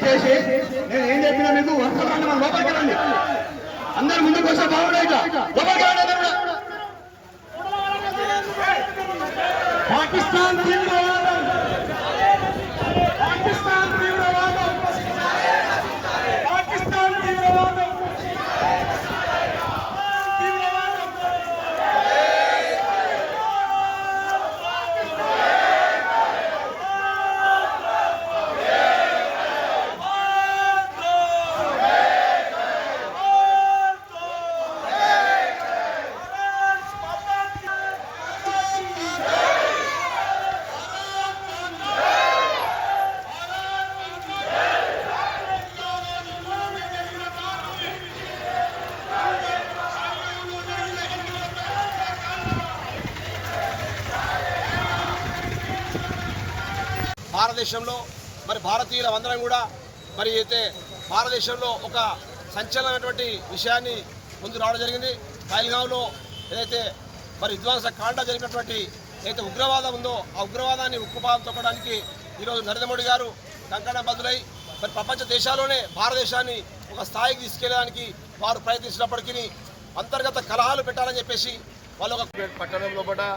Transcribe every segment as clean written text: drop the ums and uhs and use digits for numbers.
దయచేసి నేను ఏం చెప్పినా మీకు వర్షాలు మన లోపలికి రండి, అందరు ముందుకు వస్తే బాగుండే లోపలికి రండి. పాకిస్తాన్ తీవ్రవాదం, పాకిస్తాన్ తీవ్రవాదం, పాకిస్తాన్ తీవ్రవాదం. భారతదేశంలో మరి భారతీయులందరం కూడా మరి అయితే భారతదేశంలో ఒక సంచలనమైనటువంటి విషయాన్ని ముందు రావడం జరిగింది. పహల్గాంలో ఏదైతే మరి విధ్వంస కాండ జరిగినటువంటి ఏదైతే ఉగ్రవాదం ఉందో ఆ ఉగ్రవాదాన్ని ఉక్కుపాదం తొక్కడానికి ఈరోజు నరేంద్ర మోడీ గారు కంకణం బదులై మరి ప్రపంచ దేశాల్లోనే భారతదేశాన్ని ఒక స్థాయికి తీసుకెళ్ళడానికి వారు ప్రయత్నించినప్పటికీ అంతర్గత కలహాలు పెట్టాలని చెప్పేసి వాళ్ళు ఒక పట్టణంలో కూడా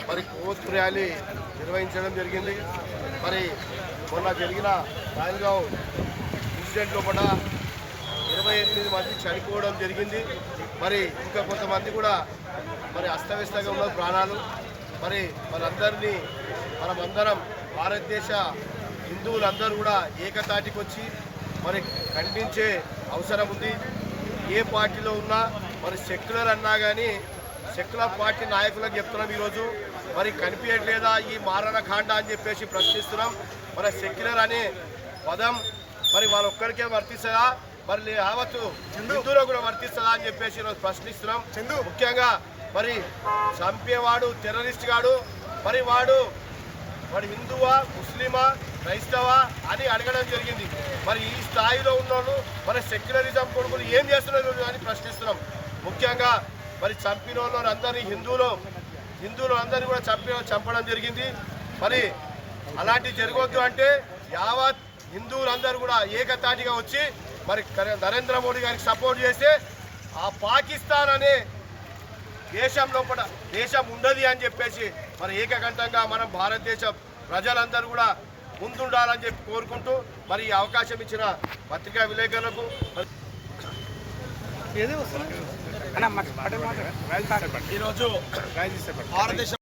మరి కోచ్ ర్యాలీ నిర్వహించడం జరిగింది. మరి మొన్న జరిగిన పహల్గాం ఇన్సిడెంట్లో కూడా 28 మంది చనిపోవడం జరిగింది. మరి ఇంకా కొంతమంది కూడా మరి అస్తవ్యస్తంగా ఉన్న ప్రాణాలు. మరి మనందరినీ మనమందరం భారతదేశ హిందువులందరూ కూడా ఏకతాటికి వచ్చి మరి ఖండించే అవసరం ఉంది. ఏ పార్టీలో ఉన్నా మరి సెక్యులర్ అన్నా కానీ సెక్యులర్ పార్టీ నాయకులకు చెప్తున్నాం, ఈరోజు మరి కనిపించట్లేదా ఈ మారణకాండ అని చెప్పేసి ప్రశ్నిస్తున్నాం. మరి సెక్యులర్ అనే పదం మరి వాళ్ళొక్కరికే వర్తిస్తుందా, మరి యావత్తు హిందువులకు కూడా వర్తిస్తుందా అని చెప్పేసి ఈరోజు ప్రశ్నిస్తున్నాం. ముఖ్యంగా మరి చంపేవాడు టెర్రరిస్ట్ గాడు, మరి వాడు హిందువా ముస్లిమా క్రైస్తవా అని అడగడం జరిగింది. మరి ఈ స్థాయిలో ఉన్నోళ్ళు మరి సెక్యులరిజం కొడుకులు ఏం చేస్తున్నారు అని ప్రశ్నిస్తున్నాం. ముఖ్యంగా మరి చంపిన వాళ్ళు అందరినీ హిందువులు అందరినీ కూడా చంపడం జరిగింది. మరి అలాంటివి జరగవద్దు అంటే యావత్ హిందువులందరూ కూడా ఏకతాటిగా వచ్చి మరి నరేంద్ర మోడీ గారికి సపోర్ట్ చేస్తే ఆ పాకిస్తాన్ అనే దేశం ఉండదు అని చెప్పేసి మరి ఏకకంఠంగా మనం భారతదేశ ప్రజలందరూ కూడా ముందుండాలని చెప్పి కోరుకుంటూ మరి ఈ అవకాశం ఇచ్చిన పత్రికా విలేకరులకు ఈరోజు భారతదేశం